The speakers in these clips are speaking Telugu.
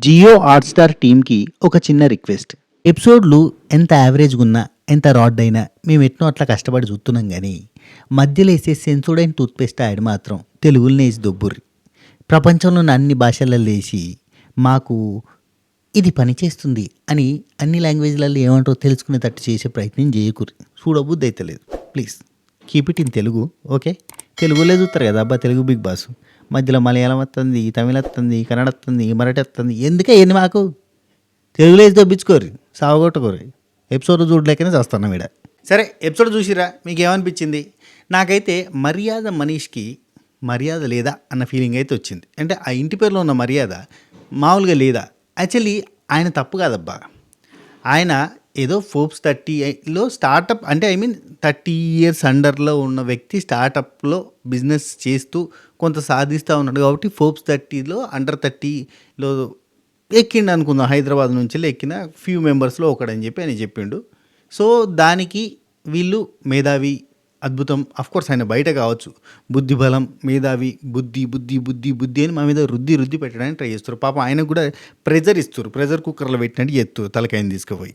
జియో హాట్‌స్టార్ టీమ్‌కి ఒక చిన్న రిక్వెస్ట్. ఎపిసోడ్‌లు ఎంత యావరేజ్‌గా ఉన్నా, ఎంత రాడ్ అయినా మేమెట్నో అట్లా కష్టపడి చూస్తున్నాం గానీ, మధ్యలో ఏసే సెన్సోడైన్ టూత్‌పేస్ట్ యాడ్ మాత్రం తెలుగులోనే ఏసి దొబ్బుర్రి. ప్రపంచంలోని అన్ని భాషలల్లో ఏసి, మాకు ఇది పనిచేస్తుంది అని అన్ని లాంగ్వేజ్‌లలో ఏమంటారో తెలుసుకునేటట్టు చేసే ప్రయత్నం చేయకుర్రి. చూడబుద్దయితలేదు. Please keep it in Telugu. Okay. తెలుగులో చూస్తారు కదా అబ్బా తెలుగు బిగ్ బాస్. మధ్యలో మలయాళం వస్తుంది, తమిళ్ వస్తుంది, కన్నడ వస్తుంది, మరాఠీ వస్తుంది. ఎందుకే ఇయన్నీ మాకు? తెలుగులో ఏసి దొబ్బించుకోర్రి. సావగొట్టుకోర్రి. ఎపిసోడ్ చూడలేకనే చేస్తున్నాం ఈడ. సరే ఎపిసోడ్ చూసిరా మీకేమనిపించింది? నాకైతే మర్యాద మనీష్‌కి మర్యాద లేదా అన్న ఫీలింగ్ అయితే వచ్చింది. అంటే ఆ ఇంటి పేరులో ఉన్న మర్యాద మామూలుగా లేదా? యాక్చువల్లీ ఆయన తప్పు కాదబ్బా. ఆయన ఏదో ఫోర్బ్స్ 30లో స్టార్టప్ అంటే ఐ మీన్ 30 ఇయర్స్ అండర్‌లో ఉన్న వ్యక్తి స్టార్టప్‌లో బిజినెస్ చేస్తూ కొంత సాధిస్తా ఉన్నాడు కాబట్టి ఫోర్బ్స్ 30లో అండర్ 30లో ఎక్కిండు అనుకుందాం. హైదరాబాద్ నుంచెల్లి ఎక్కిన ఫ్యూ మెంబర్స్‌లో ఒకడని చెప్పి ఆయన చెప్పిండు. సో, దానికి వీళ్ళు మేధావి, అద్భుతం. ఆఫ్‌కోర్స్ ఆయన బయట కావచ్చు. బుద్ధి బలం, మేధావి, బుద్ధి అని మా మీద రుద్ది పెట్టడానికి ట్రై చేస్తుర్రు. పాపం ఆయనకు కూడా ప్రెజర్ ఇస్తుర్రు. ప్రెషర్ కుక్కర్‌లో పెట్టినట్టు చేత్తుర్రు తలకాయని తీసుకుపోయి.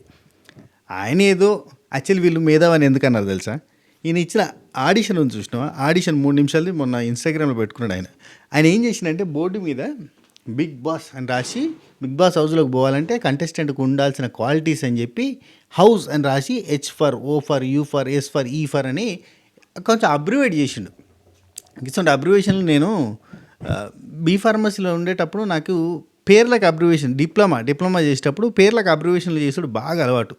ఆయన ఏదో యాక్చువల్లీ వీళ్ళు మేధావని ఎందుకన్నారు తెలుసా? ఈయన ఇచ్చిన ఆడిషన్ ఉంది చూసినావా? ఆడిషన్ 3 నిమిషాలది మొన్న ఇన్‌స్టాగ్రామ్‌లో పెట్టుకున్నాడు ఆయన. ఆయన ఏం చేసిండంటే బోర్డు మీద బిగ్ బాస్ అని రాసి, బిగ్ బాస్ హౌస్‌లోకి పోవాలంటే కంటెస్టెంట్‌కి ఉండాల్సిన క్వాలిటీస్ అని చెప్పి హౌస్ అని రాసి H for, O for, U for, S for, E for అని కొంచెం అబ్రివేట్ చేసిండు. ఇటువంటి అబ్రివేషన్లు నేను బీ ఫార్మసీలో ఉండేటప్పుడు నాకు పేర్లకు అబ్రివేషన్ డిప్లొమా చేసేటప్పుడు పేర్లకు అబ్రివేషన్లు చేసుడు బాగా అలవాటు.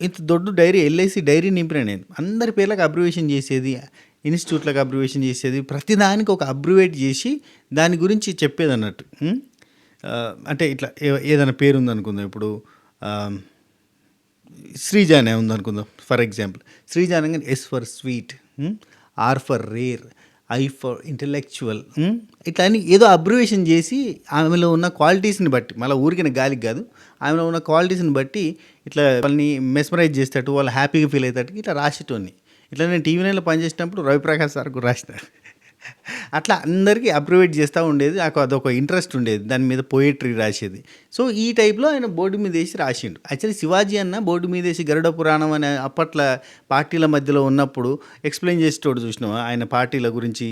ఇంత దొడ్డు డైరీ ఎల్ఐసి డైరీ నింపిన నేను. అందరి పేర్లకు అబ్రివేషన్ చేసేది, ఇన్స్టిట్యూట్లకు అబ్రివేషన్ చేసేది, ప్రతిదానికి ఒక అబ్రివేట్ చేసి దాని గురించి చెప్పేది అన్నట్టు. అంటే ఇట్లా ఏదైనా పేరు ఉందనుకుందాం, ఇప్పుడు శ్రీజ అనే ఉందనుకుందాం ఫర్ ఎగ్జాంపుల్. శ్రీజ అనగానే S for sweet, R for rare, I for intellectual, ఇట్లా అని ఏదో అబ్రివేషన్ చేసి ఆమెలో ఉన్న క్వాలిటీస్ని బట్టి, మళ్ళీ ఊరికిన గాలికి కాదు, ఆమెలో ఉన్న క్వాలిటీస్ని బట్టి ఇట్లా వాళ్ళని మెస్మరైజ్ చేసేటట్టు, వాళ్ళు హ్యాపీగా ఫీల్ అయ్యేటట్టు ఇట్లా రాసేటోని. ఇట్లా నేను టీవీ నైన్లో పనిచేసినప్పుడు రవిప్రకాష్ సార్కు రాసిన. అట్లా అందరికీ అప్రివేట్ చేస్తూ ఉండేది. నాకు అదొక ఇంట్రెస్ట్ ఉండేది, దాని మీద పోయిటరీ రాసేది. సో ఈ టైప్లో ఆయన బోర్డు మీద వేసి రాసిండు. యాక్చువల్లీ శివాజీ అన్న బోర్డు మీద వేసి గరుడ పురాణం అనే అప్పట్లో పార్టీల మధ్యలో ఉన్నప్పుడు ఎక్స్ప్లెయిన్ చేసేటోడు చూసినావా? ఆయన పార్టీల గురించి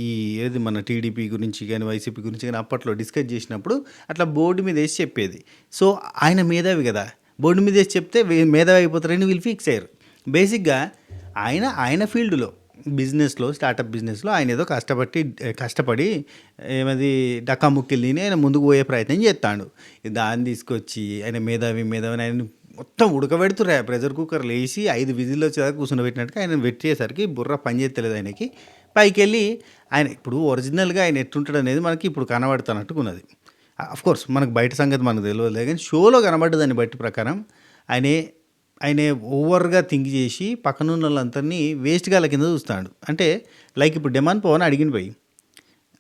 ఈ ఏది మన టీడీపీ గురించి కానీ వైసీపీ గురించి కానీ అప్పట్లో డిస్కస్ చేసినప్పుడు అట్లా బోర్డు మీద వేసి చెప్పేది. సో ఆయన మేధావి కదా, బోర్డు మీద వేసి చెప్తే మేధావి అయిపోతారని వీళ్ళు ఫిక్స్ అయ్యారు. బేసిక్గా ఆయన ఫీల్డ్లో బిజినెస్లో, స్టార్టప్ బిజినెస్లో ఆయన ఏదో కష్టపడి ఏమది డక్కాముక్కీలు తిని ఆయన ముందుకు పోయే ప్రయత్నం చేస్తాడు. దాన్ని తీసుకొచ్చి ఆయన మేధావి ఆయన మొత్తం ఉడకబెడుతుర్రు. ప్రెషర్ కుక్కర్లు వేసి 5 విజిల్లో వచ్చేదాకా కూర్చోబెట్టినట్టుగా ఆయన పెట్టేసరికి బుర్ర పని చేస్తలేదు ఆయనకి. పైకి వెళ్ళి ఆయన ఇప్పుడు ఒరిజినల్గా ఆయన ఎట్టుంటాడు అనేది మనకి ఇప్పుడు కనబడుతున్నట్టుగా ఉన్నది. అఫ్కోర్స్ మనకు బయట సంగతి మనకు తెలియదు, కానీ షోలో కనబడ్డదాన్ని బట్టి ప్రకారం ఆయన ఓవర్గా థింక్ చేసి పక్కనున్న వాళ్ళందరినీ వేస్ట్ గాల కింద చూస్తాడు. అంటే లైక్ ఇప్పుడు డెమాన్ పవన్ అడిగిన పోయి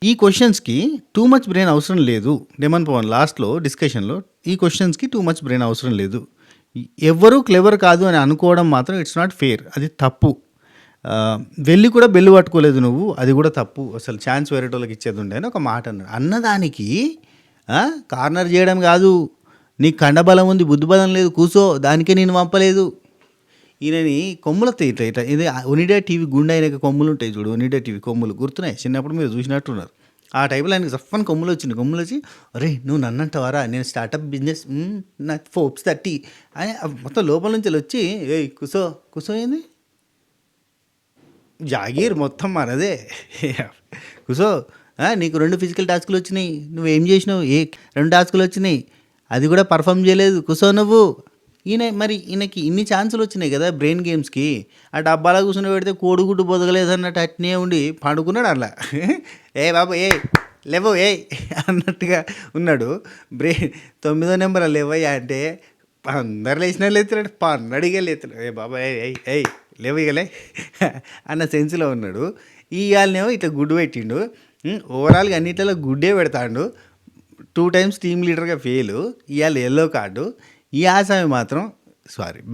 ఈ క్వశ్చన్స్కి టూ మచ్ బ్రెయిన్ అవసరం లేదు. డెమాన్ పవన్ లాస్ట్లో డిస్కషన్లో ఈ క్వశ్చన్స్కి టూ మచ్ బ్రెయిన్ అవసరం లేదు, ఎవ్వరూ క్లెవర్ కాదు అని అనుకోవడం మాత్రం ఇట్స్ నాట్ ఫెయిర్, అది తప్పు. వెళ్ళి కూడా బెల్లు పట్టుకోలేదు నువ్వు, అది కూడా తప్పు, అసలు ఛాన్స్ వేరే వాళ్ళకి ఇచ్చేది ఉండే అని ఒక మాట అన్నాడు. అన్నదానికి కార్నర్ చేయడం కాదు, నీకు కండబలం ఉంది, బుద్ధిబలం లేదు, కూసో, దానికే నేను పంపలేదు. ఈయనని కొమ్ములు వస్తాయి ఇట్లా ఇట్లా. ఇది ఒనిడా టీవీ గుండె అయినాక కొమ్ములు ఉంటాయి చూడు, ఒనిడా టీవీ కొమ్ములు గుర్తున్నాయి, చిన్నప్పుడు మీరు చూసినట్టున్నారు. ఆ టైంలో ఆయనకి సఫన్ కొమ్ములు వచ్చి అరే నువ్వు నన్నంటావారా, నేను స్టార్టప్ బిజినెస్ నా ఫోర్బ్స్ 30 అని మొత్తం లోపల నుంచి వచ్చి ఏ కుసో ఏంది జాగీర్ మొత్తం మనదే కుసో, నీకు 2 ఫిజికల్ టాస్కులు వచ్చినాయి, నువ్వేం చేసినావు, 2 టాస్కులు వచ్చినాయి, అది కూడా పర్ఫామ్ చేయలేదు, కుసో నువ్వు. ఈయనకి ఇన్ని ఛాన్సులు వచ్చినాయి కదా బ్రెయిన్ గేమ్స్కి, ఆ డబ్బాలో కూర్చొని పెడితే కోడిగుడ్డు బొదగలేదు అన్నట్టు అట్నే ఉండి పండుకున్నాడు అలా. ఏ బాబు లేవో అన్నట్టుగా ఉన్నాడు. బ్రెయిన్ 9వ నెంబర్ లేవయ్యా అంటే అందరు లేచినా లేతున్నాడు, పన్నడిగా లేతున్నాడు. ఏ బాబా లేవయ్యలే అన్న సెన్స్లో ఉన్నాడు. ఇవాళనేమో ఇట్లా గుడ్డు పెట్టిండు. ఓవరాల్గా అన్నిట్లలో గుడ్డే పెడతాడు. 2 times టీమ్ లీడర్గా ఫెయిల్, ఇవాళ ఎల్లో కార్డు. ఈ ఆసామి మాత్రం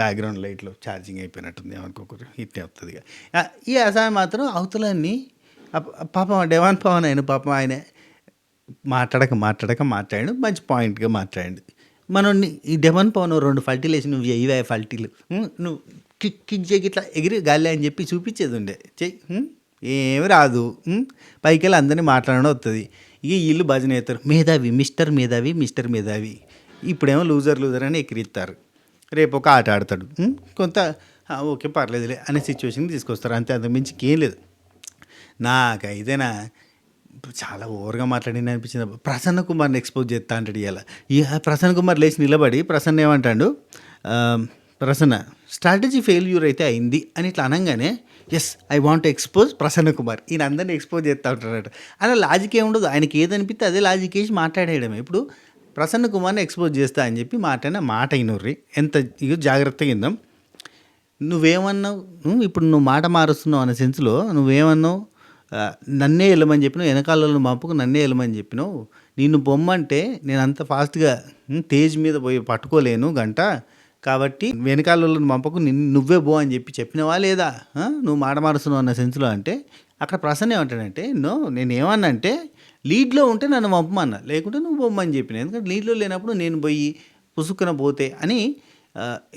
బ్యాక్గ్రౌండ్ లైట్లో ఛార్జింగ్ అయిపోయినట్టుంది, ఏమనుకోకూడదు, ఇట్నే వస్తుంది. ఈ ఆసామి మాత్రం అవతలన్నీ పాపం డెవాన్ పవన్ ఆయన పాపం ఆయన మాట్లాడాడు. మంచి పాయింట్‌గా మాట్లాడాడు. మనోడిని ఈ డెమన్ పవన్ 2 ఫల్టీలేసి నువ్వు ఎయ్యివే ఫల్టీలు. నువ్వు కిక్ చెయ్యి ఇట్లా ఎగిరి గాలిలో అని చెప్పి చూపించేదుండే. చెయ్యి. ఏమి రాదు. పైకెళ్ళి అందరిని మాట్లాడడం వత్తది. ఇక ఈళ్ళు భజన చేస్తారు. మేధావి, మిస్టర్ మేధావి. ఇప్పుడేమో లూజర్ అని ఎక్కిరిస్తారు. రేపు ఒక ఆట ఆడతాడు. కొంత ఓకే పర్లేదులే అనే సిచ్యువేషన్‌కి తీసుకొస్తారు. అంతే, అంతకు మించి ఇంకేం లేదు. నాకైతేనా చాలా ఓవర్‌గా మాట్లాడింది అనిపించింది. ప్రసన్న కుమార్‌ని ఎక్స్‌పోజ్ చేస్తా అంటాడు ఇయాల. ప్రసన్న కుమార్ లేచి నిలబడి ప్రసన్న ఏమంటాడు, ప్రసన్న స్ట్రాటజీ ఫెయిల్యూర్ అయితే అయింది అని ఇట్లా అనంగానే yes I want to expose Prasanna Kumar, ఈయన అందరినీ ఎక్స్పోజ్ చేస్తూ ఉంటాడట. అలా లాజిక్ ఏముండదు, ఆయనకి ఏదనిపిస్తే అదే లాజిక్ వేసి మాట్లాడేయడమే. ఇప్పుడు ప్రసన్న కుమార్ని ఎక్స్పోజ్ చేస్తా అని చెప్పి మాట్లాడిన మాట అయినర్రి ఎంత ఇక జాగ్రత్తగా ఇందాం. నువ్వేమన్నావు, ఇప్పుడు నువ్వు మాట మారుస్తున్నావు అనే సెన్స్లో నువ్వేమన్నావు, నన్నే వెళ్ళమని చెప్పినావు, వెనకాలలో మాపుకు నన్నే వెళ్ళమని చెప్పినావు, నిన్ను బొమ్మంటే నేను అంత ఫాస్ట్గా తేజ్ మీద పోయి పట్టుకోలేను గంట, కాబట్టి వెనకాలలో పంపకు నువ్వే బో అని చెప్పినవా లేదా, నువ్వు మాట మారుస్తున్నావు అన్న సెన్స్లో. అంటే అక్కడ ప్రసన్న ఏమంటాడంటే నేను ఏమన్నా అంటే లీడ్లో ఉంటే నన్ను పంపమన్నా, లేకుంటే నువ్వు బొమ్మని చెప్పిన, ఎందుకంటే లీడ్లో లేనప్పుడు నేను పోయి పుసుక్కున పోతే అని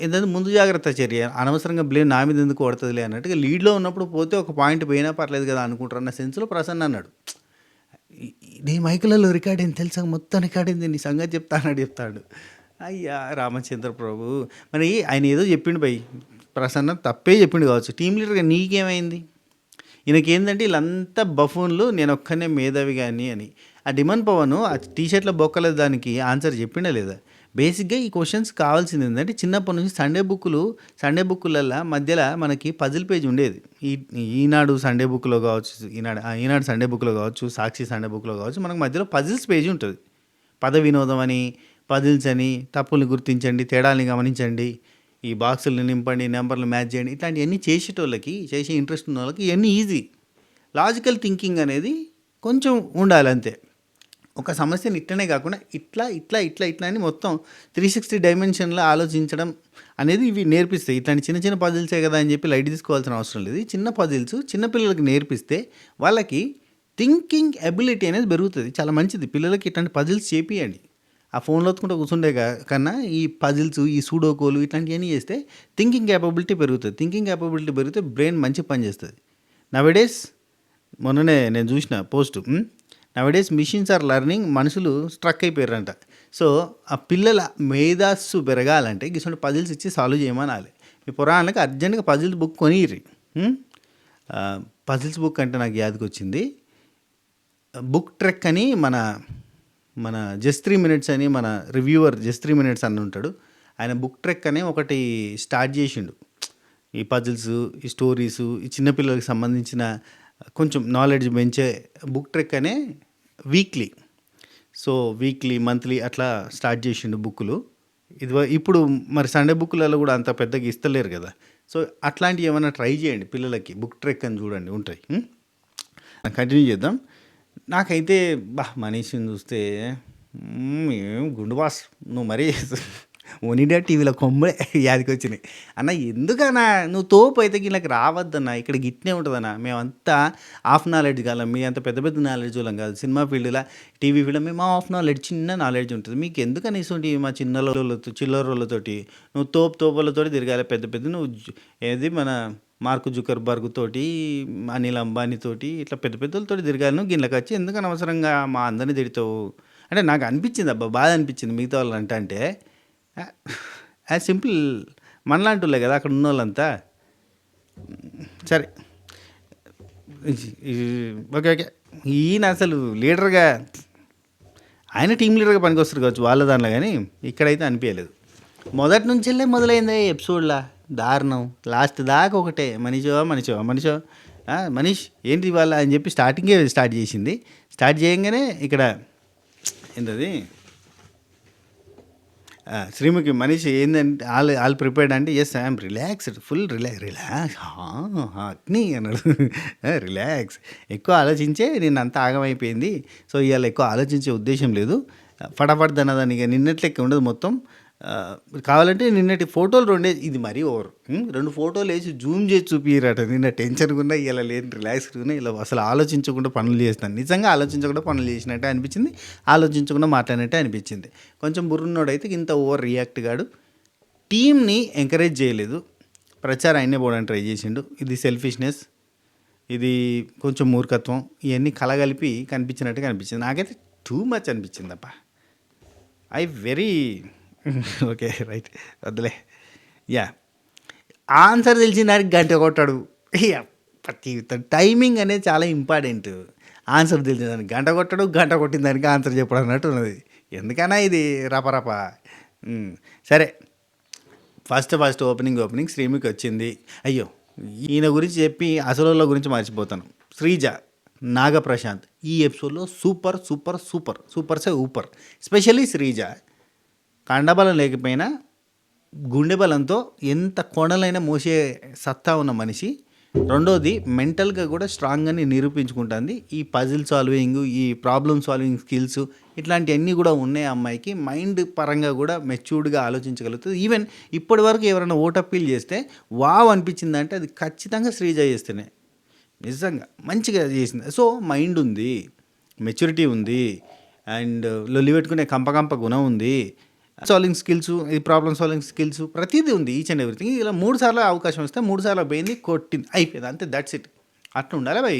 ఏంటంటే ముందు జాగ్రత్త చర్య, అనవసరంగా బ్లేమ్ నా మీద ఎందుకు పడుతుందిలే అన్నట్టుగా లీడ్లో ఉన్నప్పుడు పోతే ఒక పాయింట్ పోయినా పర్లేదు కదా అనుకుంటారు అన్న సెన్స్లో ప్రసన్న అన్నాడు. నీ మైకులలో రికార్డ్ అయింది తెలుసా, మొత్తం రికార్డ్ అయింది, నీ సంగతి చెప్తాడు. అయ్యా రామచంద్ర ప్రభు, మరి ఆయన ఏదో చెప్పిండు భయ్, ప్రసన్న తప్పే చెప్పిండు కావచ్చు. టీం లీడర్గా నీకేమైంది, ఈయనకేందంటే వీళ్ళంతా బఫూన్లు, నేను ఒక్కనే మేధావి కానీ అని. ఆ డిమన్ పవన్ ఆ టీషర్ట్లో బొక్కలేదు దానికి ఆన్సర్ చెప్పిండా లేదా? బేసిక్గా ఈ క్వశ్చన్స్ కావాల్సింది ఏంటంటే చిన్నప్పటి నుంచి సండే బుక్కులల్లో మధ్యలో మనకి పజిల్ పేజ్ ఉండేది. ఈనాడు సండే బుక్లో కావచ్చు, ఈనాడు సండే బుక్లో కావచ్చు, సాక్షి సండే బుక్లో కావచ్చు, మనకు మధ్యలో పజిల్స్ పేజ్ ఉంటుంది. పద వినోదం అని, పజిల్స్ అని, తప్పుల్ని గుర్తించండి, తేడాల్ని గమనించండి, ఈ బాక్సులు నింపండి, నెంబర్లు మ్యాచ్ చేయండి, ఇట్లాంటివన్నీ చేసే ఇంట్రెస్ట్ ఉన్న వాళ్ళకి ఇవన్నీ ఈజీ. లాజికల్ థింకింగ్ అనేది కొంచెం ఉండాలి అంతే. ఒక సమస్యని ఇట్లనే కాకుండా ఇట్లా అని మొత్తం 360 డైమెన్షన్లో ఆలోచించడం అనేది ఇవి నేర్పిస్తాయి. ఇట్లాంటి చిన్న పజిల్సే కదా అని చెప్పి లైట్ తీసుకోవాల్సిన అవసరం లేదు. చిన్న పజిల్స్ చిన్నపిల్లలకి నేర్పిస్తే వాళ్ళకి థింకింగ్ ఎబిలిటీ అనేది పెరుగుతుంది. చాలా మంచిది. పిల్లలకి ఇట్లాంటి పజిల్స్ చేపియండి. ఆ ఫోన్లో వత్తుకుంటూ కూర్చుండే కన్నా ఈ పజిల్స్, ఈ సూడోకోలు ఇట్లాంటివన్నీ చేస్తే థింకింగ్ క్యాపబిలిటీ పెరుగుతుంది. థింకింగ్ క్యాపబిలిటీ పెరిగితే బ్రెయిన్ మంచి పని చేస్తుంది. నవడేస్ మొన్ననే నేను చూసిన పోస్ట్, నవడేస్ మిషన్స్ ఆర్ లెర్నింగ్, మనుషులు స్ట్రక్ అయిపోయారంట. సో ఆ పిల్లల మేధస్సు పెరగాలంటే ఇటువంటి పజిల్స్ ఇచ్చి సాల్వ్ చేయమనాలి. మీ పురాణాలకు అర్జెంట్గా పజిల్స్ బుక్ కొనిర్రి. పజిల్స్ బుక్ అంటే నాకు యాదకి వచ్చింది, బుక్ ట్రెక్ అని మన జస్ట్ 3 మినిట్స్ అని మన రివ్యూవర్ జస్ట్ 3 మినిట్స్ అని ఉంటాడు. ఆయన బుక్ ట్రెక్ అనే ఒకటి స్టార్ట్ చేసిండు. ఈ పజిల్స్, ఈ స్టోరీసు, ఈ చిన్నపిల్లలకి సంబంధించిన కొంచెం నాలెడ్జ్ పెంచే బుక్ ట్రెక్ అనే వీక్లీ మంత్లీ అట్లా స్టార్ట్ చేసిండు బుక్కులు. ఇప్పుడు మరి సండే బుక్కులలో కూడా అంత పెద్దగా ఇస్తలేరు కదా. సో అట్లాంటివి ఏమైనా ట్రై చేయండి పిల్లలకి, బుక్ ట్రెక్ అని చూడండి ఉంటాయి. కంటిన్యూ చేద్దాం. నాకైతే మనీషిని చూస్తే ఏం గుండు బాస్, నువ్వు మరీ ఓనిడా టీవీలో కొమ్మే యాదికి వచ్చినాయి అన్న. ఎందుకన్నా నువ్వు తోపు అయితే వీళ్ళకి రావద్దన్నా, ఇక్కడ గిట్నే ఉంటుందన్నా. మేమంతా హాఫ్ నాలెడ్జ్ కాలం, మీ అంత పెద్ద నాలెడ్జ్ వాళ్ళం కాదు. సినిమా ఫీల్డ్లో, టీవీ ఫీల్డ్లో మేము హాఫ్ నాలెడ్జ్, చిన్న నాలెడ్జ్ ఉంటుంది. మీకు ఎందుకని ఇటువంటి మా చిల్లరోళ్ళతోటి నువ్వు తోపులతోటి తిరగాలి. పెద్ద నువ్వు ఏది మన మార్క్ జుకర్బర్గ్ తోటి, అనిల్ అంబానీ తోటి, ఇట్లా పెద్దలతో తిరగాలి. నువ్వు గిన్నెకి వచ్చి ఎందుకని అవసరంగా మా అందరినీ తిడతావు అంటే నాకు అనిపించింది. బాధ అనిపించింది మిగతా వాళ్ళు అంటే యాజ్ సింపుల్ మనలాంటి వాళ్ళే కదా అక్కడ ఉన్న వాళ్ళంతా. సరే ఓకే. ఈయన అసలు లీడర్గా, ఆయన టీం లీడర్గా పనికొస్తారు కావచ్చు వాళ్ళ దానిలో, కానీ ఇక్కడైతే అనిపించలేదు. మొదటి నుంచెల్లే మొదలైంది ఎపిసోడ్లా దారుణం. లాస్ట్ దాకా ఒకటే మనీష్ ఏంటి ఇవాళ అని చెప్పి స్టార్ట్ చేసింది. స్టార్ట్ చేయంగానే ఇక్కడ ఏంటది శ్రీముఖి మనీష్ ఏంటంటే ఆల్ ప్రిపేర్డ్ అంటే yes I'm relaxed, full relax Agni అన్నాడు. రిలాక్స్, ఎక్కువ ఆలోచించే నేను అంత ఆగమైపోయింది. సో ఇవాళ ఎక్కువ ఆలోచించే ఉద్దేశం లేదు, ఫటాఫట్ దన్నదాన్ని. ఇక నిన్నట్లెక్క ఉండదు, మొత్తం కావాలంటే నిన్నటి ఫోటోలు రెండే, ఇది మరీ ఓవర్. 2 ఫోటోలు వేసి జూమ్ చేసి చూపియరట. నిన్న టెన్షన్గా ఉన్నా, ఇలా లేని రిలాక్స్గా ఉన్నా, ఇలా అసలు ఆలోచించకుండా పనులు చేస్తాను. నిజంగా ఆలోచించకుండా పనులు చేసినట్టే అనిపించింది, ఆలోచించకుండా మాట్లాడినట్టే అనిపించింది. కొంచెం బుర్రున్నోడైతే ఇంత ఓవర్ రియాక్ట్ కాడు. టీమ్ని ఎంకరేజ్ చేయలేదు, ప్రచారం ఆయనే పోవడానికి ట్రై చేసిండు. ఇది సెల్ఫిష్నెస్, ఇది కొంచెం మూర్ఖత్వం, ఇవన్నీ కలగలిపి కనిపించినట్టుగా అనిపించింది. నాకైతే టూ మచ్ అనిపించింది అబ్బా. ఐ వెరీ ఓకే రైట్, వద్దులే. యా, ఆన్సర్ తెలిసిన దానికి గంట కొట్టాడు. ప్రతి టైమింగ్ అనేది చాలా ఇంపార్టెంట్. ఆన్సర్ తెలిసిన దానికి గంట కొట్టాడు, గంట కొట్టిన దానికి ఆన్సర్ చెప్పడం అన్నట్టు ఉన్నది. ఎందుకన్నా ఇది రపరప. సరే, ఫస్ట్ ఓపెనింగ్ శ్రీముఖి వచ్చింది. అయ్యో, ఈయన గురించి చెప్పి అసలు గురించి మర్చిపోతాను. శ్రీజ, నాగప్రశాంత్ ఈ ఎపిసోడ్లో సూపర్ ఊపర్. ఎస్పెషల్లీ శ్రీజ కండబలం లేకపోయినా గుండె బలంతో ఎంత కొండలైనా మోసే సత్తా ఉన్న మనిషి. రెండోది, మెంటల్గా కూడా స్ట్రాంగ్గాని నిరూపించుకుంటుంది. ఈ పజిల్ సాల్వింగ్, ఈ ప్రాబ్లమ్ సాల్వింగ్ స్కిల్స్, ఇట్లాంటివన్నీ కూడా ఉన్నాయి అమ్మాయికి. మైండ్ పరంగా కూడా మెచ్యూర్డ్గా ఆలోచించగలుగుతుంది. ఈవెన్ ఇప్పటి వరకు ఎవరైనా ఓటప్పీల్ చేస్తే వావ్ అనిపించిందంటే అది ఖచ్చితంగా శ్రీజ చేస్తేనే. నిజంగా మంచిగా చేసింది. సో మైండ్ ఉంది, మెచ్యూరిటీ ఉంది, అండ్ లొల్లి పెట్టుకునే కంప గుణం ఉంది, సాల్వింగ్ స్కిల్స్, ఈ ప్రాబ్లమ్ సాల్వింగ్ స్కిల్స్ ప్రతిదీ ఉంది, ఈచ్ అండ్ ఎవ్రీథింగ్. ఇలా 3 సార్లు అవకాశం ఇస్తే 3 సార్లు పోయింది, కొట్టింది, అయిపోయింది, అంతే, దట్స్ ఇట్. అట్లా ఉండాలి భయ్.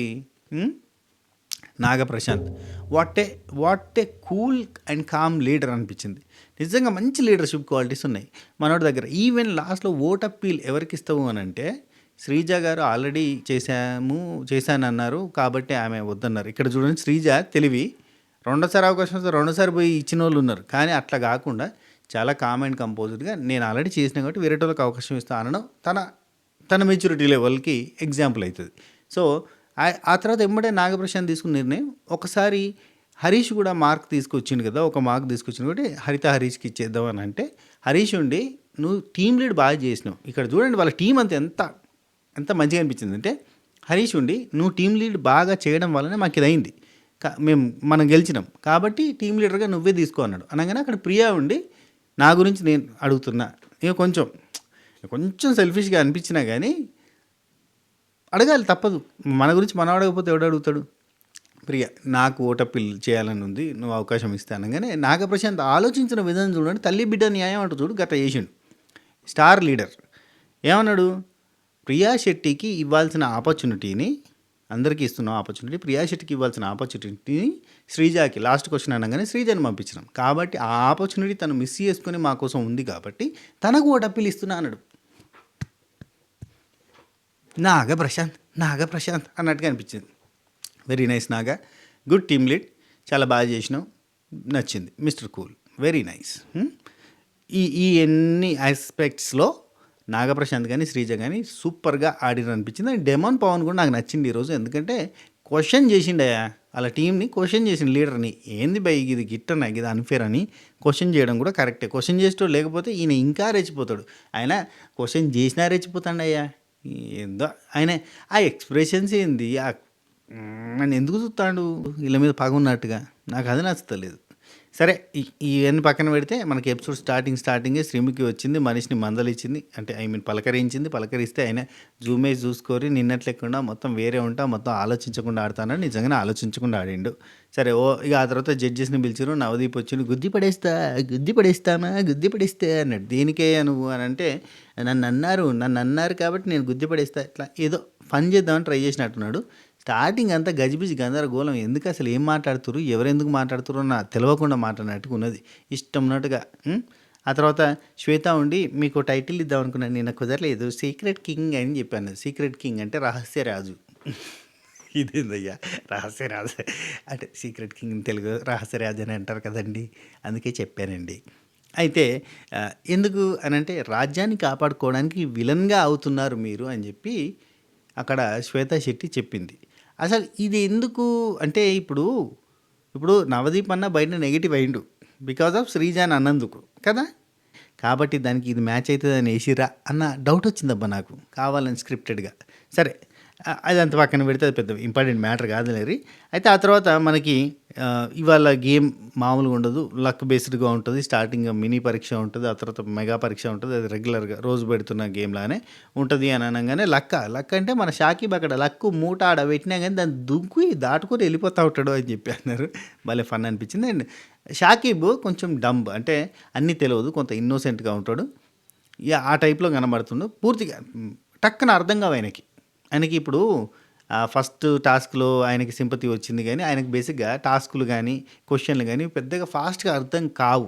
Nagaprashanth what a cool and calm leader అనిపించింది. నిజంగా మంచి లీడర్షిప్ క్వాలిటీస్ ఉన్నాయి మనోడి దగ్గర. ఈవెన్ లాస్ట్లో ఓట్ అప్పీల్ ఎవరికి ఇస్తావు అని అంటే, శ్రీజ గారు ఆల్రెడీ చేశానన్నారు కాబట్టి ఆమె వద్దన్నారు. ఇక్కడ చూడండి, శ్రీజ తెలివి, రెండోసారి అవకాశం వస్తే రెండోసారి పోయి ఇచ్చిన వాళ్ళు ఉన్నారు. కానీ అట్లా కాకుండా చాలా కామ్ అండ్ కంపోజ్డ్గా నేను ఆల్రెడీ చేసిన కాబట్టి వేరే వాళ్ళకి అవకాశం ఇస్తాను అనడం తన మెచ్యూరిటీ లెవెల్కి ఎగ్జాంపుల్ అవుతుంది. సో ఆ తర్వాత ఎమ్మడే నాగప్రశాంత్ తీసుకున్న నిర్ణయం, ఒకసారి హరీష్ కూడా మార్క్ తీసుకొచ్చిండు కదా, ఒక మార్క్ తీసుకొచ్చింది కాబట్టి హరీష్కి ఇచ్చేద్దామని అంటే, హరీష్ ఉండి నువ్వు టీం లీడ్ బాగా చేసినావు. ఇక్కడ చూడండి వాళ్ళ టీం ఎంత మంచిగా అనిపించింది అంటే, హరీష్ ఉండి నువ్వు టీం లీడ్ బాగా చేయడం వల్లనే మాకు ఇది అయింది, మనం గెలిచినాం కాబట్టి టీం లీడర్గా నువ్వే తీసుకో అన్నాడు. అనగానే అక్కడ ప్రియా ఉండి నా గురించి నేను అడుగుతున్నా, ఇక కొంచెం సెల్ఫిష్గా అనిపించినా కానీ అడగాలి, తప్పదు. మన గురించి మనం అడగకపోతే ఎవడు అడుగుతాడు. ప్రియ, నాకు ఓటప్పీల్ చేయాలని ఉంది, నువ్వు అవకాశం ఇస్తే అనగానే నాగప్రశాంత్ ఆలోచించిన విధానం చూడండి. తల్లి బిడ్డ న్యాయం అంటూ చూడు, గట్ట చేసిండు. స్టార్ లీడర్ ఏమన్నాడు, ప్రియా శెట్టికి ఇవ్వాల్సిన ఆపర్చునిటీని, అందరికీ ఇస్తున్నాం ఆపర్చునిటీ, ప్రియా శెట్టికి ఇవ్వాల్సిన ఆపర్చునిటీని శ్రీజాకి లాస్ట్ క్వశ్చన్ అనగానే శ్రీజాని పంపించినాం కాబట్టి ఆ ఆపర్చునిటీ తను మిస్ చేసుకుని మా కోసం ఉంది కాబట్టి తనకు ఓటప్పీల్ ఇస్తున్నా అన్నాడు. నాగప్రశాంత్ అన్నట్టుగా అనిపించింది. Very nice Naga, good team lead, చాలా బాగా చేసినావు, నచ్చింది, మిస్టర్ కూల్, వెరీ నైస్. ఈ ఎన్ని ఆస్పెక్ట్స్లో నాగప్రశాంత్ కానీ శ్రీజ కానీ సూపర్గా ఆడిన అనిపించింది. అండ్ డెమాన్ పవన్ కూడా నాకు నచ్చింది ఈరోజు, ఎందుకంటే క్వశ్చన్ చేసిండయా అలా టీంని, క్వశ్చన్ చేసిన లీడర్ని, ఏంది బై ఇది గిట్టనా, ఇది అన్ఫేర్ అని క్వశ్చన్ చేయడం కూడా కరెక్టే. క్వశ్చన్ చేస్తూ లేకపోతే ఈయన ఇంకా రెచ్చిపోతాడు. ఆయన క్వశ్చన్ చేసినా రెచ్చిపోతాడయ్యా, ఏందో ఆయన ఆ ఎక్స్ప్రెషన్స్ ఏంది, నన్ను ఎందుకు చూస్తాడు వీళ్ళ మీద పగున్నట్టుగా, నాకు అది నచ్చుతలేదు. సరే, ఇవన్నీ పక్కన పెడితే మనకి ఎపిసోడ్ స్టార్టింగే శ్రీముఖి వచ్చింది, మనిషిని మందలిచ్చింది, అంటే పలకరిస్తే ఆయన జూమేజ్ చూసుకొని నిన్నట్లేకుండా మొత్తం వేరే ఉంటా, మొత్తం ఆలోచించకుండా ఆడతానని నిజంగానే ఆలోచించకుండా ఆడిండు. సరే, ఇక ఆ తర్వాత జడ్జెస్ని పిలిచారు, నవదీప్ వచ్చిండు, గుద్ది పడేస్తా అన్నాడు. దేనికే నువ్వు అని అంటే, నన్ను అన్నారు కాబట్టి నేను గుద్ది పడేస్తా, ఇట్లా ఏదో ఫన్ చేద్దామని ట్రై చేసినట్టున్నాడు. స్టార్టింగ్ అంతా గజిబిజి గందరగోళం, ఎందుకు అసలు ఏం మాట్లాడుతురు, ఎవరెందుకు మాట్లాడుతురో నా తెలియకుండా మాట్లాడినట్టుగా ఉన్నది, ఇష్టం ఉన్నట్టుగా. ఆ తర్వాత శ్వేత ఉండి మీకు టైటిల్ ఇద్దాం అనుకున్నాను, నేను కుదరలేదు, సీక్రెట్ కింగ్ అని చెప్పాను. సీక్రెట్ కింగ్ అంటే రహస్యరాజు. ఇదేందయ్యా రహస్యరాజు అంటే, సీక్రెట్ కింగ్ తెలుగు రహస్యరాజు అని అంటారు కదండి, అందుకే చెప్పానండి. అయితే ఎందుకు అని అంటే, రాజ్యాన్ని కాపాడుకోవడానికి విలన్గా అవుతున్నారు మీరు అని చెప్పి అక్కడ శ్వేతా శెట్టి చెప్పింది. అసలు ఇది ఎందుకు అంటే, ఇప్పుడు నవదీప్ అన్న బయట నెగిటివ్ అయిండు బికాజ్ ఆఫ్ శ్రీజాన్ అన్నందుకు కదా, కాబట్టి దానికి ఇది మ్యాచ్ అవుతుందని వేసిరా అన్న డౌట్ వచ్చిందబ్బా నాకు, కావాలని స్క్రిప్టెడ్గా. సరే, అది అంత పక్కన పెడితే అది పెద్ద ఇంపార్టెంట్ మ్యాటర్ కాదులేరి. అయితే ఆ తర్వాత మనకి ఇవాళ గేమ్ మామూలుగా ఉండదు. లక్ బేస్డ్‌గా ఉంటది. స్టార్టింగ్ మినీ పరీక్ష ఉంటది. ఆ తర్వాత మెగా పరీక్ష ఉంటది. అది రెగ్యులర్‌గా రోజు పెడుతున్న గేమ్ లానే ఉంటది అని అనంగానే లక్ అంటే మన షాకీబ్ అక్కడ లక్కు మూట ఆడ పెట్టినా గానీ దాన్ని దుంకి దాటుకొని వెళ్ళిపోతా ఉంటాడు అని చెప్పి అన్నారు. భలే ఫన్ అనిపించింది. అండ్ షాకీబ్ కొంచెం డంబ్ అంటే అన్నీ తెలవదు. కొంత ఇన్నోసెంట్‌గా ఉంటాడు. ఆ టైప్‌లో కనబడుతుండు. పూర్తిగా టక్కున అర్థం కావు ఆయనకి. ఆయనకి ఇప్పుడు ఫస్ట్ టాస్క్‌లో ఆయనకి సింపతి వచ్చింది గానీ, ఆయనకి బేసిక్‌గా టాస్కులు గానీ, క్వెషన్‌లు గానీ పెద్దగా ఫాస్ట్‌గా అర్థం కావు.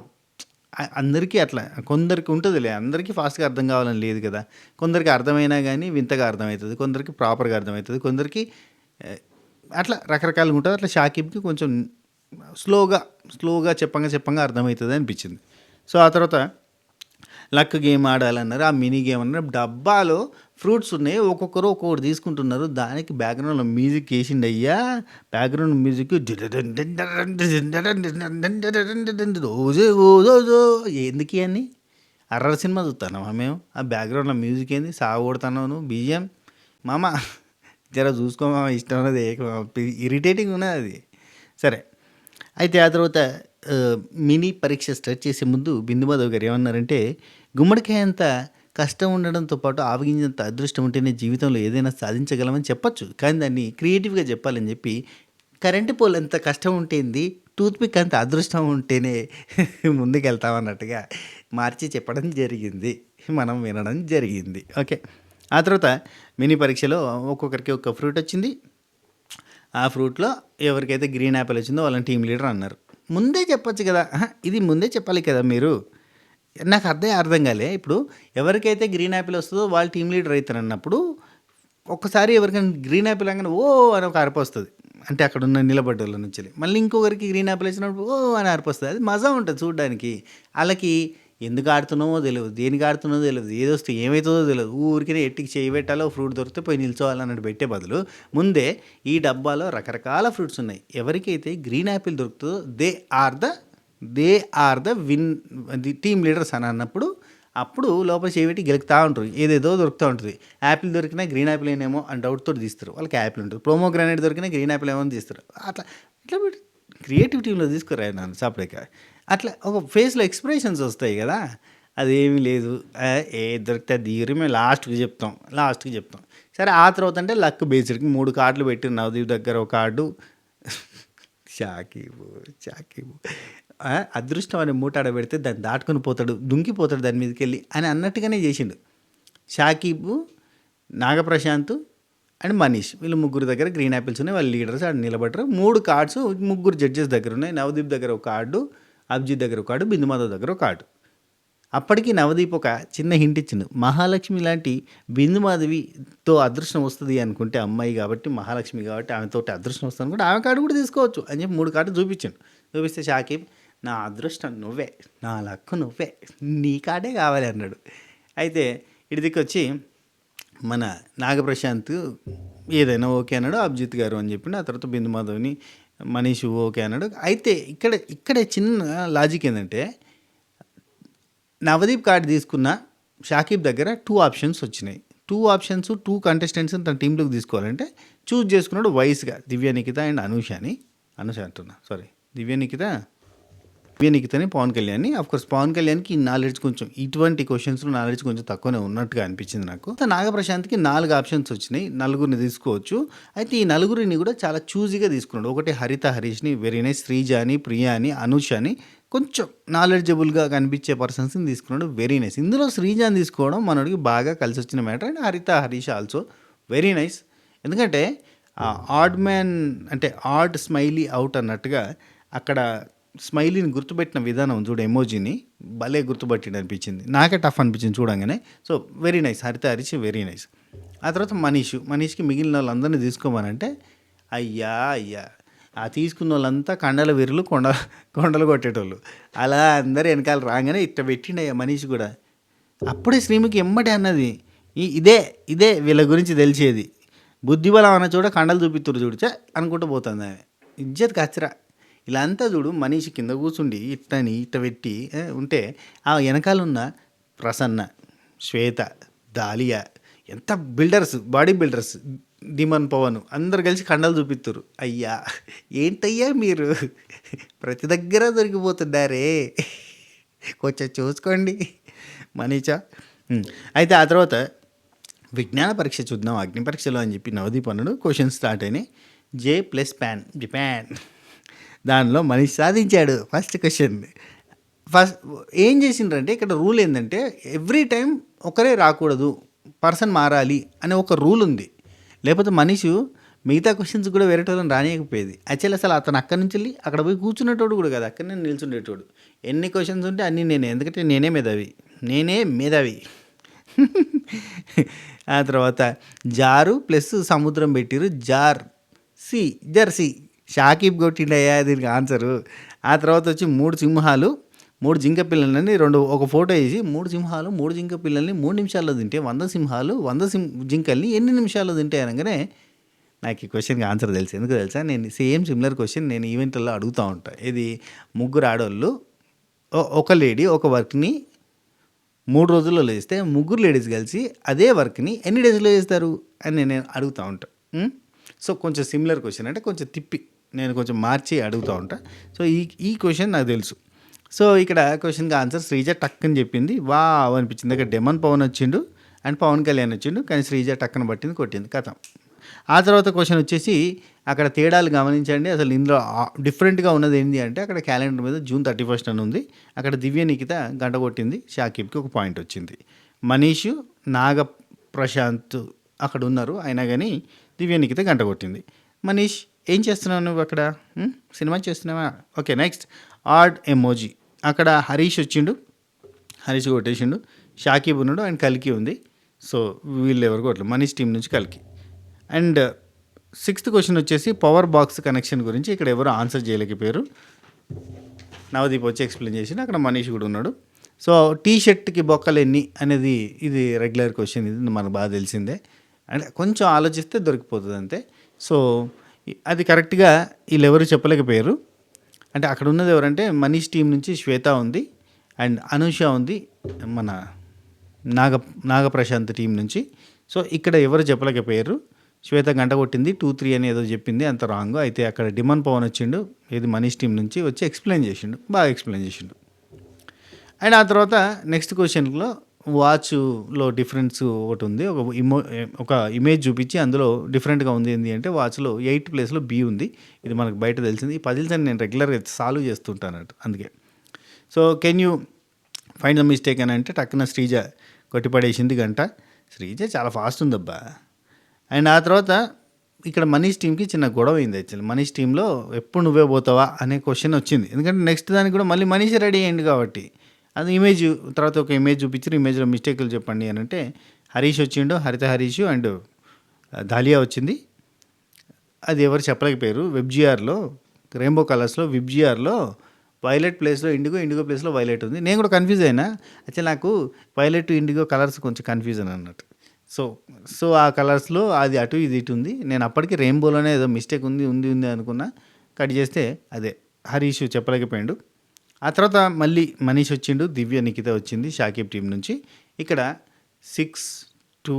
అందరికీ అట్లా. కొందరికి ఉంటదిలే. అందరికీ ఫాస్ట్‌గా అర్థం కావాలని లేదు కదా! కొందరికి అర్థమైనా గానీ వింతగా అర్థమైతది. కొందరికి ప్రాపర్‌గా అర్థమైతది. కొందరికి ఆహ్, అట్లా రకరకాలుగా ఉంటది. అట్లా షాకీబ్‌కి కొంచెం స్లోగా చెప్పంగా అర్థమైతది అనిపించింది. సో, ఆ తర్వాత లక్ గేమ్ ఆడాలన్నారు. ఆ మినీ గేమ్ అన్నారు. డబ్బాలో ఫ్రూట్స్ ఉన్నాయి. ఒక్కొక్కరు ఒక్కొక్కటి తీసుకుంటున్నారు. దానికి బ్యాక్‌గ్రౌండ్‌లో మ్యూజిక్ ఏసిండయ్యా. బ్యాక్‌గ్రౌండ్ మ్యూజిక్ రోజు ఓజోజో ఎందుకు ఇయన్నీ? హర్రర్ సినిమా చూత్తన్నామా మేము? ఆ బ్యాక్‌గ్రౌండ్‌లో మ్యూజిక్ ఏంది? సావగొడతన్నావు నువ్వు బీజీఎం. మామ జర చూసుకో మామ ఇష్టం ఉన్నది ఏయకు మామ. ఇరిటేటింగ్ ఉన్నదది. సరే. అయితే ఆ తర్వాత మినీ పరీక్ష స్టార్ట్ చేసే ముందు బిందు మాధవ్ గారు ఏమన్నారంటే, గుమ్మడికాయ అంత కష్టం ఉండడంతో పాటు ఆవగింజంత అదృష్టం ఉంటేనే జీవితంలో ఏదైనా సాధించగలమని చెప్పొచ్చు. కానీ దాన్ని క్రియేటివ్‌గా చెప్పాలని చెప్పి, కరెంటు పోల్ ఎంత కష్టం ఉంటేంది, టూత్‌పిక్ అంత అదృష్టం ఉంటేనే ముందుకెళ్తామన్నట్టుగా మార్చి చెప్పడం జరిగింది. మనం వినడం జరిగింది. ఓకే. ఆ తర్వాత మినీ పరీక్షలో ఒక్కొక్కరికి ఒక్క ఫ్రూట్ వచ్చింది. ఆ ఫ్రూట్‌లో ఎవరికైతే గ్రీన్ యాపిల్ వచ్చిందో వాళ్ళని టీమ్ లీడర్ అన్నారు. ముందే చెప్పొచ్చు కదా! అహా! ఇది ముందే చెప్పాలి కదా మీరు. నాకు అర్థం కాలే. ఇప్పుడు ఎవరికైతే గ్రీన్ యాపిల్ వస్తదో వాళ్ళు టీమ్ లీడర్ అయితారన్నప్పుడు, ఒక్కసారి ఎవరికైనా గ్రీన్ యాపిల్ అనగానే ఓహ్! అని ఒక అరుపొస్తది. అంటే అక్కడున్న నిలబడ్డోళ్ళ నుంచెల్లి. మళ్ళీ ఇంకొకరికి గ్రీన్ యాపిల్ వచ్చినప్పుడు ఓహ్! అని అరుపొస్తది. అది మజా ఉంటది చూడ్డానికి. ఆళ్ళకి ఎందుకు ఆడుతున్నామో తెలవదు. దేనికి ఆడుతున్నామో తెలవదు. ఏదొస్తే ఏమైతదో తెలవదు. ఊరికనే ఎట్టికి చెయ్యి పెట్టాలో ఫ్రూట్ దొరికితే పోయి నిల్చోవాలన్నట్టు పెట్టే బదులు, ముందే ఈ డబ్బాలో రకరకాల ఫ్రూట్స్ ఉన్నాయి. ఎవరికైతే గ్రీన్ యాపిల్ దొరుకుతదో are the they are the win the team leaders అని అన్నప్పుడు, అప్పుడు లోపల చేయి పెట్టి గెలుకుతా ఉంటారు. ఏదేదో దొరుకుతా ఉంటది. యాపిల్ దొరికినా గ్రీన్ యాపిల్ ఏనేమో అని డౌట్‌తోటి తీస్తారు. వాళ్ళకి యాపిల్ ఉంటది. ప్రోమోగ్రానేట్ దొరికినా గ్రీన్ యాపిల్ ఏమో అని తీస్తారు. అట్లా ఇట్లా పెట్టి క్రియేటివ్ టీమ్‌లో తీసుకురా నన్ను సపరేట్‌గా. అట్లా ఒక ఫేస్‌లో ఎక్స్‌ప్రెషన్స్ వస్తాయి గదా! అదేమీ లేదు. ఏది దొరికితే అది తీయరు. మేము లాస్ట్‌కి చెప్తాం. సరే ఆ తర్వాత అంటే లక్ బేస్డ్‌కి 3 కార్డులు పెట్టిర్రు. నవదీప్ దగ్గర ఒక కార్డు. షాకీబు అదృష్టం అనే మూట ఆడ పెడితే దాన్ని దాటుకొని పోతాడు. దుంకిపోతాడు దాని మీదకెళ్ళి అని అన్నట్టుగానే చేసిండు. షాకీబు, నాగప్రశాంత్ అండ్ మనీష్ వీళ్ళు ముగ్గురు దగ్గర గ్రీన్ యాపిల్స్ ఉన్నాయి. వాళ్ళు లీడర్స్ ఆడ నిలబడ్డారు. 3 కార్డ్స్ ముగ్గురు జడ్జెస్ దగ్గర ఉన్నాయి. నవదీప్ దగ్గర ఒక కార్డు, అభిజిత్ దగ్గర ఒక కార్డు, బిందు మాధవ్ దగ్గర ఒక కార్డు. అప్పటికి నవదీప్ ఒక చిన్న హింట్ ఇచ్చిండు. మహాలక్ష్మి లాంటి బిందు మాధవితో అదృష్టం వస్తుంది అనుకుంటే అమ్మాయి కాబట్టి, మహాలక్ష్మి కాబట్టి ఆమెతోటి అదృష్టం వస్తుంది అనుకుంటే ఆమె కార్డు కూడా తీసుకోవచ్చు అని చెప్పి 3 కార్డు చూపించాడు. చూపిస్తే షాకీబ్ నా అదృష్టం నువ్వే, నా లక్కు నువ్వే, నీ కార్డే కావాలి అన్నాడు. అయితే ఇటు దిక్కొచ్చి మన నాగప్రశాంత్ ఏదైనా ఓకే అన్నాడు. అభిజిత్ గారు అని చెప్పిండు. ఆ తర్వాత బిందు మాధవ్ని మనీష్ ఓకే అన్నాడు. అయితే ఇక్కడే చిన్న లాజిక్ ఏంటంటే, నవదీప్ కార్డ్ తీసుకున్న షాకీబ్ దగ్గర 2 ఆప్షన్స్ వచ్చినాయి. 2 కంటెస్టెంట్స్‌ని తన టీంలోకి తీసుకోవాలంటే చూజ్ చేసుకున్నాడు వైస్‌గా దివ్య నిఖిత అండ్ అనూష అంటున్నా. సారీ దివ్య నిఖితని, పవన్ కళ్యాణ్‌ని. ఆఫ్‌కోర్స్ పవన్ కళ్యాణ్‌కి నాలెడ్జ్ కొంచెం ఇటువంటి క్వెషన్స్‌లో నాలెడ్జ్ కొంచెం తక్కువనే ఉన్నట్టుగా అనిపించింది నాకు. నాగప్రశాంత్‌కి 4 ఆప్షన్స్ వచ్చినాయి. నలుగురిని తీసుకోవచ్చు. అయితే ఈ నలుగురిని కూడా చాలా చూజీగా తీసుకున్నాడు. ఒకటి హరిత హరీష్‌ని వెరీ నైస్. శ్రీజాని, ప్రియాని, అనూషని కొంచెం నాలెడ్జబుల్‌గా కనిపించే పర్సన్స్‌ని తీసుకున్నాడు. Very nice. ఇందులో శ్రీజాని తీసుకోవడం మనోడికి బాగా కలిసొచ్చిన మ్యాటర్. అండ్ హరిత హరీష్ ఆల్సో వెరీ నైస్. ఎందుకంటే ఆడ్ మ్యాన్ అంటే ఆడ్ స్మైలీ అవుట్ అన్నట్టుగా అక్కడ స్మైలీని గుర్తుపెట్టిన విధానం చూడు, ఎమోజీని భలే గుర్తుపట్టిండు అనిపించింది. నాకే టఫ్ అనిపించింది చూడంగానే. So very nice. హరిత హరీష్ వెరీ నైస్. ఆ తర్వాత మనీష్కి మిగిలిన వాళ్ళందరినీ తీసుకోమనంటే అయ్యా ఆ తీసుకున్న వాళ్ళంతా కండల వీరులు కొండలు కొట్టేటోళ్ళు. అలా అందరు వెనకాల రాగానే ఇట్ట పెట్టిండయ్యా మనీష్ కూడా. అప్పుడే శ్రీముఖి ఎమ్మటే అన్నది, ఇదే వీళ్ళ గురించి తెలిసేది. బుద్ధిబలం అన్న చోట కండలు చూపిస్తురు చూడు అనుకుంటూ పోతుంది ఆమె. ఇజ్జత్ కచ్చరా. ఇలా అంతా చూడు మనీష్ కింద కూర్చుండి ఇట్ట పెట్టి ఉంటే ఆ వెనకాలన్న ప్రసన్న, శ్వేత, దాలియా ఎంత బాడీ బిల్డర్స్ డిమన్ పవన్ అందరు కలిసి కండలు చూపిస్తారు. అయ్యా ఏంటయ్యా మీరు ప్రతి దగ్గర దొరికిపోతున్నారే, కొంచెం చూసుకోండి మనీచా. అయితే ఆ తర్వాత విజ్ఞాన పరీక్ష చూద్దాం అగ్ని పరీక్షలో అని చెప్పి నవదీప్ అన్నాడు. క్వశ్చన్ స్టార్ట్ అయినాయి. జే ప్లస్ ప్యాన్ జపాన్, దానిలో మనీష్ సాధించాడు ఫస్ట్ క్వశ్చన్. ఫస్ట్ ఏం చేసిండ్రంటే ఇక్కడ రూల్ ఏంటంటే ఎవ్రీ టైం ఒకరే రాకూడదు, పర్సన్ మారాలి అనే ఒక రూల్ ఉంది. లేకపోతే మనిషి మిగతా క్వశ్చన్స్ కూడా వేరే వాళ్ళని రానియకపోయేది. యాక్చువల్లీ అసలు అతను అక్కడి నుంచి వెళ్ళి అక్కడ పోయి కూర్చునేటోడు కూడా కాదు, అక్కడనే నిల్చుండేటోడు. ఎన్ని క్వశ్చన్స్ ఉంటే అన్నీ నేనే, ఎందుకంటే నేనే మేధావి. ఆ తర్వాత జారు ప్లస్ సముద్రం పెట్టిరు, జర్సీ షాకీబ్ కొట్టిండయ్యా దీనికి ఆన్సరు. ఆ తర్వాత వచ్చి 3 సింహాలు 3 జింక పిల్లలని ఒక ఫోటో వేసి 3 సింహాలు 3 జింక పిల్లల్ని 3 నిమిషాల్లో తింటే 100 సింహాలు 100 జింకల్ని ఎన్ని నిమిషాల్లో తింటాయి అనగానే నాకు ఈ క్వశ్చన్కి ఆన్సర్ తెలుసు. ఎందుకు తెలుసా, నేను సేమ్ సిమిలర్ క్వశ్చన్ నేను ఈవెంట్లలో అడుగుతూ ఉంటాను. ఇది 3 ఆడవాళ్ళు, ఒక లేడీ ఒక వర్క్ని 3 రోజుల్లో చేస్తే 3 లేడీస్ కలిసి అదే వర్క్ని ఎన్ని డేస్లో చేస్తారు అని నేను అడుగుతూ ఉంటాను. సో కొంచెం సిమిలర్ క్వశ్చన్, అంటే కొంచెం తిప్పి నేను కొంచెం మార్చి అడుగుతూ ఉంటాను. సో ఈ క్వశ్చన్ నాకు తెలుసు. సో ఇక్కడ క్వశ్చన్కి ఆన్సర్ శ్రీజ టక్కని చెప్పింది. వావ్ అనిపించింది. అక్కడ డెమన్ పవన్ వచ్చిండు అండ్ పవన్ కళ్యాణ్ వచ్చిండు, కానీ శ్రీజ టక్కన పట్టింది, కొట్టింది, కథం. ఆ తర్వాత క్వశ్చన్ వచ్చేసి అక్కడ తేడాలు గమనించండి. అసలు ఇందులో డిఫరెంట్గా ఉన్నది ఏంటి అంటే అక్కడ క్యాలెండర్ మీద June 31 అని ఉంది. అక్కడ దివ్య నిఖిత గంట కొట్టింది, షాకిబ్కి ఒక పాయింట్ వచ్చింది. మనీష్ నాగ ప్రశాంత్ అక్కడ ఉన్నారు, అయినా కానీ దివ్య నిఖిత గంట కొట్టింది. మనీష్ ఏం చేస్తున్నావు నువ్వు అక్కడ, సినిమా చేస్తున్నావా? Okay, next odd emoji. అక్కడ హరీష్ వచ్చిండు, హరీష్ కొట్టేసిండు. షాకిబ్ ఉన్నాడు అండ్ కల్కి ఉంది. సో వీళ్ళు ఎవరు కొట్టలేదు, మనీష్ టీం నుంచి కల్కి. అండ్ 6th క్వశ్చన్ వచ్చేసి పవర్ బాక్స్ కనెక్షన్ గురించి. ఇక్కడ ఎవరు ఆన్సర్ చేయలేకపోయారు. నవదీప్ వచ్చి ఎక్స్ప్లెయిన్ చేసిండు, అక్కడ మనీష్ కూడా ఉన్నాడు. సో టీ షర్ట్కి బొక్కలు ఎన్ని అనేది ఇది రెగ్యులర్ క్వశ్చన్, ఇది మనకు బాగా తెలిసిందే. అంటే కొంచెం ఆలోచిస్తే దొరికిపోతుంది అంతే. సో అది కరెక్ట్గా వీళ్ళు ఎవరు చెప్పలేకపోయారు. అంటే అక్కడ ఉన్నది ఎవరంటే మనీష్ టీం నుంచి శ్వేత ఉంది అండ్ అనూష ఉంది, మన నాగప్రశాంత్ టీం నుంచి. సో ఇక్కడ ఎవరు చెప్పలేకపోయారు. శ్వేత గంట కొట్టింది 2-3 అని ఏదో చెప్పింది, అంత రాంగ్. అయితే అక్కడ డిమన్ పవన్ వచ్చిండు, ఇది మనీష్ టీం నుంచి వచ్చి ఎక్స్ప్లెయిన్ చేసిండు, బాగా ఎక్స్ప్లెయిన్ చేసిండు. అండ్ ఆ తర్వాత నెక్స్ట్ క్వశ్చన్లో వాచ్లో డిఫరెన్స్ ఒకటి ఉంది. ఒక ఇమేజ్ చూపించి అందులో డిఫరెంట్గా ఉంది ఏంటి అంటే వాచ్లో 8th ప్లేస్లో B ఉంది. ఇది మనకు బయట తెలిసింది. ఈ పజిల్స్ అని నేను రెగ్యులర్గా సాల్వ్ చేస్తుంటాను అందుకే. So can you find the mistake అని అంటే టక్కున శ్రీజ కొట్టిపడేసింది గంట. శ్రీజ చాలా ఫాస్ట్ ఉందబ్బా. అండ్ ఆ తర్వాత ఇక్కడ మనీష్ టీంకి చిన్న గొడవ అయింది. యాక్చువల్లీ మనీష్ టీంలో ఎప్పుడు నువ్వే పోతావా అనే క్వశ్చన్ వచ్చింది, ఎందుకంటే నెక్స్ట్ దానికి కూడా మళ్ళీ మనీష్ రెడీ అయ్యింది కాబట్టి. అది ఇమేజ్ తర్వాత ఒక ఇమేజ్ చూపించారు, ఇమేజ్లో మిస్టేక్లు చెప్పండి అని అంటే హరీష్ వచ్చిండు, హరీష్ అండ్ దాలియా వచ్చింది. అది ఎవరు చెప్పలేకపోయారు. వెబ్జిఆర్లో రెయిన్బో కలర్స్లో వెబ్జిఆర్లో వైలెట్ ప్లేస్లో ఇండిగో ప్లేస్లో వైలెట్ ఉంది. నేను కూడా కన్ఫ్యూజ్ అయినా. యాక్చువల్లీ నాకు వైలెట్ ఇండిగో కలర్స్ కొంచెం కన్ఫ్యూజన్ అన్నట్టు. సో ఆ కలర్స్లో అది అటు ఇది ఇటు ఉంది. నేను అప్పటికి రెయిన్బోలోనే ఏదో మిస్టేక్ ఉంది అనుకున్నా. కట్ చేస్తే అదే హరీష్ చెప్పలేకపోయాడు. ఆ తర్వాత మళ్ళీ మనీష్ వచ్చిండు, దివ్య నిఖిత వచ్చింది షాకిబ్ టీం నుంచి. ఇక్కడ 6, 2,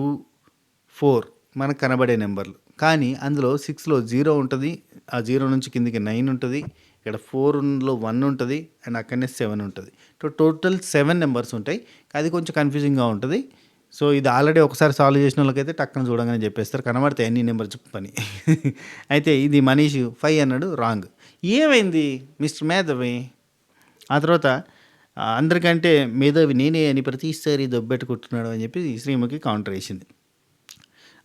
4 మనకు కనబడే నెంబర్లు, కానీ అందులో 6లో 0 ఉంటుంది, ఆ 0 నుంచి కిందికి 9 ఉంటుంది, ఇక్కడ 4లో 1 ఉంటుంది అండ్ అక్కడనే 7 ఉంటుంది. టోటల్ 7 నెంబర్స్ ఉంటాయి. అది కొంచెం కన్ఫ్యూజింగ్గా ఉంటుంది. సో ఇది ఆల్రెడీ ఒకసారి సాల్వ్ చేసిన వాళ్ళకైతే టక్కన చూడగానే చెప్పేస్తారు, కనబడితే అన్ని నెంబర్స్ పని. అయితే ఇది మనీష్ 5 అన్నాడు, రాంగ్. ఏమైంది మిస్టర్ మేధావి? ఆ తర్వాత అందరికంటే మేధావి నేనే అని ప్రతిసారి దొబ్బెట్టుకుంటున్నాడు అని చెప్పి శ్రీముఖి కౌంటర్ వేసింది.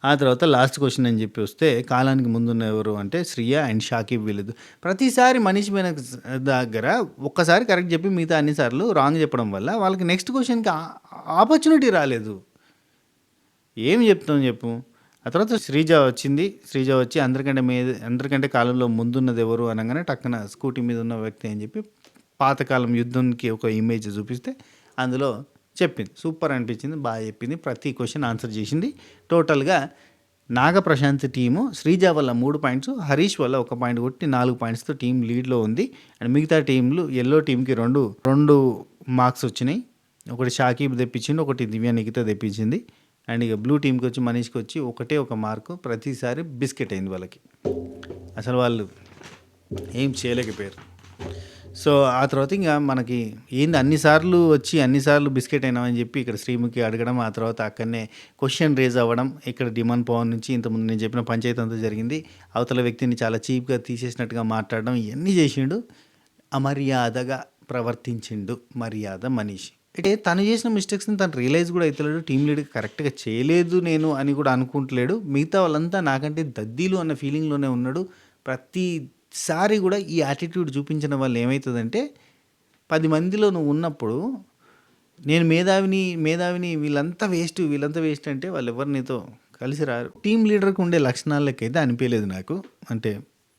ఆ తర్వాత లాస్ట్ క్వశ్చన్ అని చెప్పి వస్తే కాలానికి ముందున్న ఎవరు అంటే శ్రియ అండ్ షాకిబ్ వీళ్ళదు. ప్రతిసారి మనిషి మీద దగ్గర ఒక్కసారి కరెక్ట్ చెప్పి మిగతా అన్నిసార్లు రాంగ్ చెప్పడం వల్ల వాళ్ళకి నెక్స్ట్ క్వశ్చన్కి ఆపర్చునిటీ రాలేదు. ఏం చెప్తాం చెప్పు. ఆ తర్వాత శ్రీజ వచ్చి అందరికంటే కాలంలో ముందున్నది ఎవరు అనగానే టక్కన స్కూటీ మీద ఉన్న వ్యక్తి అని చెప్పి పాతకాలం యుద్ధంకి ఒక ఇమేజ్ చూపిస్తే అందులో చెప్పింది. సూపర్ అనిపించింది, బాగా చెప్పింది, ప్రతి క్వశ్చన్ ఆన్సర్ చేసింది. టోటల్గా నాగప్రశాంత్ టీము శ్రీజ వల్ల 3 పాయింట్స్, హరీష్ వల్ల 1 పాయింట్ కొట్టి 4 పాయింట్స్తో టీం లీడ్లో ఉంది. అండ్ మిగతా టీంలు ఎల్లో టీంకి 2 మార్క్స్ వచ్చినాయి. ఒకటి షాకీబ్ తెప్పించింది, ఒకటి దివ్య నిఖిత తెప్పించింది. అండ్ ఇక బ్లూ టీమ్కి వచ్చి మనీష్కి వచ్చి ఒకటే ఒక మార్కు ప్రతిసారి బిస్కెట్ అయింది వాళ్ళకి. అసలు వాళ్ళు ఏం చేయలేకపోయారు. సో ఆ తర్వాత ఇంకా మనకి ఏంది అన్నిసార్లు వచ్చి అన్నిసార్లు బిస్కెట్ అయినామని చెప్పి ఇక్కడ శ్రీముఖి అడగడం, ఆ తర్వాత అక్కడనే క్వశ్చన్ రేజ్ అవ్వడం. ఇక్కడ డిమాండ్ పవన్ నుంచి ఇంతకుముందు నేను చెప్పిన పంచాయతీ అంతా జరిగింది. అవతల వ్యక్తిని చాలా చీప్గా తీసేసినట్టుగా మాట్లాడడం, ఇవన్నీ చేసిండు. అమర్యాదగా ప్రవర్తించిండు మర్యాద మనీష్. అంటే తను చేసిన మిస్టేక్స్ని తను రియలైజ్ కూడా అవుతలేడు. టీం లీడర్ కరెక్ట్గా చేయలేదు నేను అని కూడా అనుకుంటలేడు. మిగతా వాళ్ళంతా నాకంటే దద్దీలు అన్న ఫీలింగ్లోనే ఉన్నాడు. ప్రతిసారి కూడా ఈ యాటిట్యూడ్ చూపించిన వాళ్ళు ఏమవుతుందంటే 10 మందిలో నువ్వు ఉన్నప్పుడు నేను మేధావిని వీళ్ళంతా వేస్ట్ అంటే వాళ్ళు ఎవరు నీతో కలిసి రారు. టీం లీడర్కి ఉండే లక్షణాలకైతే అనిపించలేదు నాకు. అంటే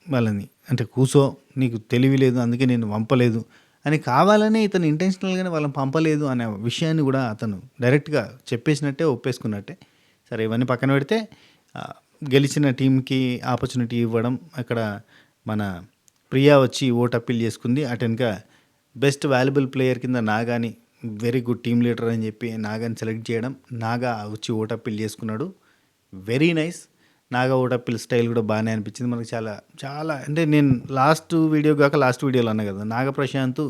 వాళ్ళని అంటే కూసో నీకు తెలివి లేదు అందుకే నేను పంపలేదు అని కావాలనే ఇతను ఇంటెన్షనల్గానే వాళ్ళని పంపలేదు అనే విషయాన్ని కూడా అతను డైరెక్ట్గా చెప్పేసినట్టే ఒప్పేసుకున్నట్టే. సరే ఇవన్నీ పక్కన పెడితే గెలిచిన టీంకి ఆపర్చునిటీ ఇవ్వడం, అక్కడ మన ప్రియా వచ్చి ఓట్ అప్పీల్ చేసుకుంది. అటెనక బెస్ట్ వాల్యుబుల్ ప్లేయర్ కింద నాగాని వెరీ గుడ్ టీమ్ లీడర్ అని చెప్పి నాగాని సెలెక్ట్ చేయడం, నాగా వచ్చి ఓట్ అప్పీల్ చేసుకున్నాడు. Very nice. Naga vote appeal style కూడా బాగానే అనిపించింది మనకు. చాలా చాలా అంటే నేను లాస్ట్ వీడియోలో అన్నా కదా, నాగప్రశాంత్,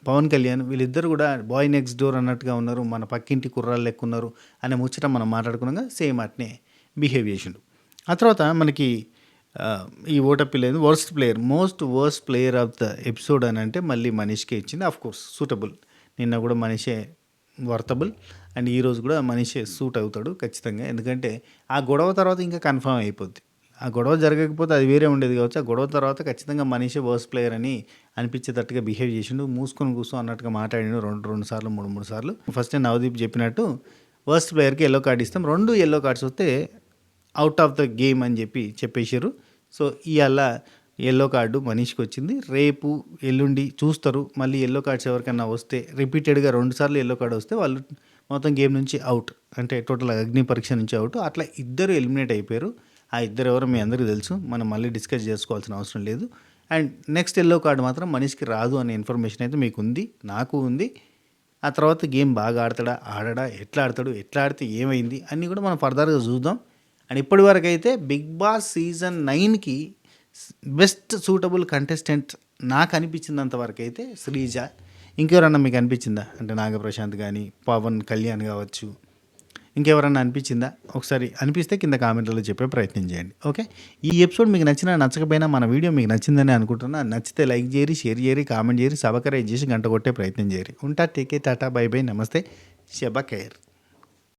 పవన్ కళ్యాణ్ వీళ్ళిద్దరు కూడా బాయ్ నెక్స్ట్ డోర్ అన్నట్టుగా ఉన్నారు, మన పక్కింటి కుర్రాళ్ళు లెక్క ఉన్నారు అనే ముచ్చట మనం మాట్లాడుకున్నాగా సేమ్ అట్నే బిహేవ్ చేసిండు. ఆ తర్వాత మనకి ఈ ఓట్ అప్పీల్ అనేది most worst player of the episode అని అంటే మళ్ళీ మనీష్కే ఇచ్చింది. Of course suitable. నిన్న కూడా మనీషే వర్తబుల్ అండ్ ఈరోజు కూడా మనీషే సూట్ అవుతాడు ఖచ్చితంగా. ఎందుకంటే ఆ గొడవ తర్వాత ఇంకా కన్ఫర్మ్ అయిపోద్ది. ఆ గొడవ జరగకపోతే అది వేరే ఉండేది కావచ్చు. ఆ గొడవ తర్వాత ఖచ్చితంగా మనీషే వర్స్ట్ ప్లేయర్ అని అనిపించేటట్టుగా బిహేవ్ చేసిండు. మూసుకొని కూర్చో అన్నట్టుగా మాట్లాడిండు 2 సార్లు 3 సార్లు. ఫస్ట్ నవదీప్ చెప్పినట్టు వర్స్ట్ ప్లేయర్కి ఎల్లో కార్డ్ ఇస్తాం, 2 ఎల్లో కార్డ్స్ వస్తే అవుట్ ఆఫ్ ద గేమ్ అని చెప్పేసారు. సో ఇవాళ ఎల్లో కార్డు మనీష్కి వచ్చింది. రేపు ఎల్లుండి చూస్తారు మళ్ళీ ఎల్లో కార్డ్స్ ఎవరికైనా వస్తే, రిపీటెడ్గా 2 సార్లు ఎల్లో కార్డు వస్తే వాళ్ళు మొత్తం గేమ్ నుంచి అవుట్, అంటే టోటల్ అగ్ని పరీక్ష నుంచి అవుట్. అట్లా ఇద్దరు ఎలిమినేట్ అయిపోయారు. ఆ ఇద్దరు ఎవరో మీ అందరికీ తెలుసు, మనం మళ్ళీ డిస్కస్ చేసుకోవాల్సిన అవసరం లేదు. అండ్ నెక్స్ట్ ఎల్లో కార్డు మాత్రం మనీష్కి రాదు అనే ఇన్ఫర్మేషన్ అయితే మీకు ఉంది, నాకు ఉంది. ఆ తర్వాత గేమ్ బాగా ఆడడా, ఎట్లా ఆడితే ఏమైంది అన్నీ కూడా మనం ఫర్దర్గా చూద్దాం. అండ్ ఇప్పటి వరకు అయితే బిగ్ బాస్ సీజన్ 9కి బెస్ట్ సూటబుల్ కంటెస్టెంట్ నాకు అనిపించినంత వరకు అయితే శ్రీజ. ఇంకెవరన్నా మీకు అనిపించిందా? అంటే నాగప్రశాంత్ కానీ, పవన్ కళ్యాణ్ కావచ్చు, ఇంకెవరన్నా అనిపించిందా? ఒకసారి అనిపిస్తే కింద కామెంట్లలో చెప్పే ప్రయత్నం చేయండి. ఓకే, ఈ ఎపిసోడ్ మీకు నచ్చకపోయినా మన వీడియో మీకు నచ్చిందని అనుకుంటున్నా. నచ్చితే లైక్ చేయరి, షేర్ చేయరి, కామెంట్ చేయరి, సబ్స్క్రైబ్ చేసి గంట కొట్టే ప్రయత్నం చేయరి. ఉంటా, టేకే, టాటా, బై బై, నమస్తే, శబా ఖైర్.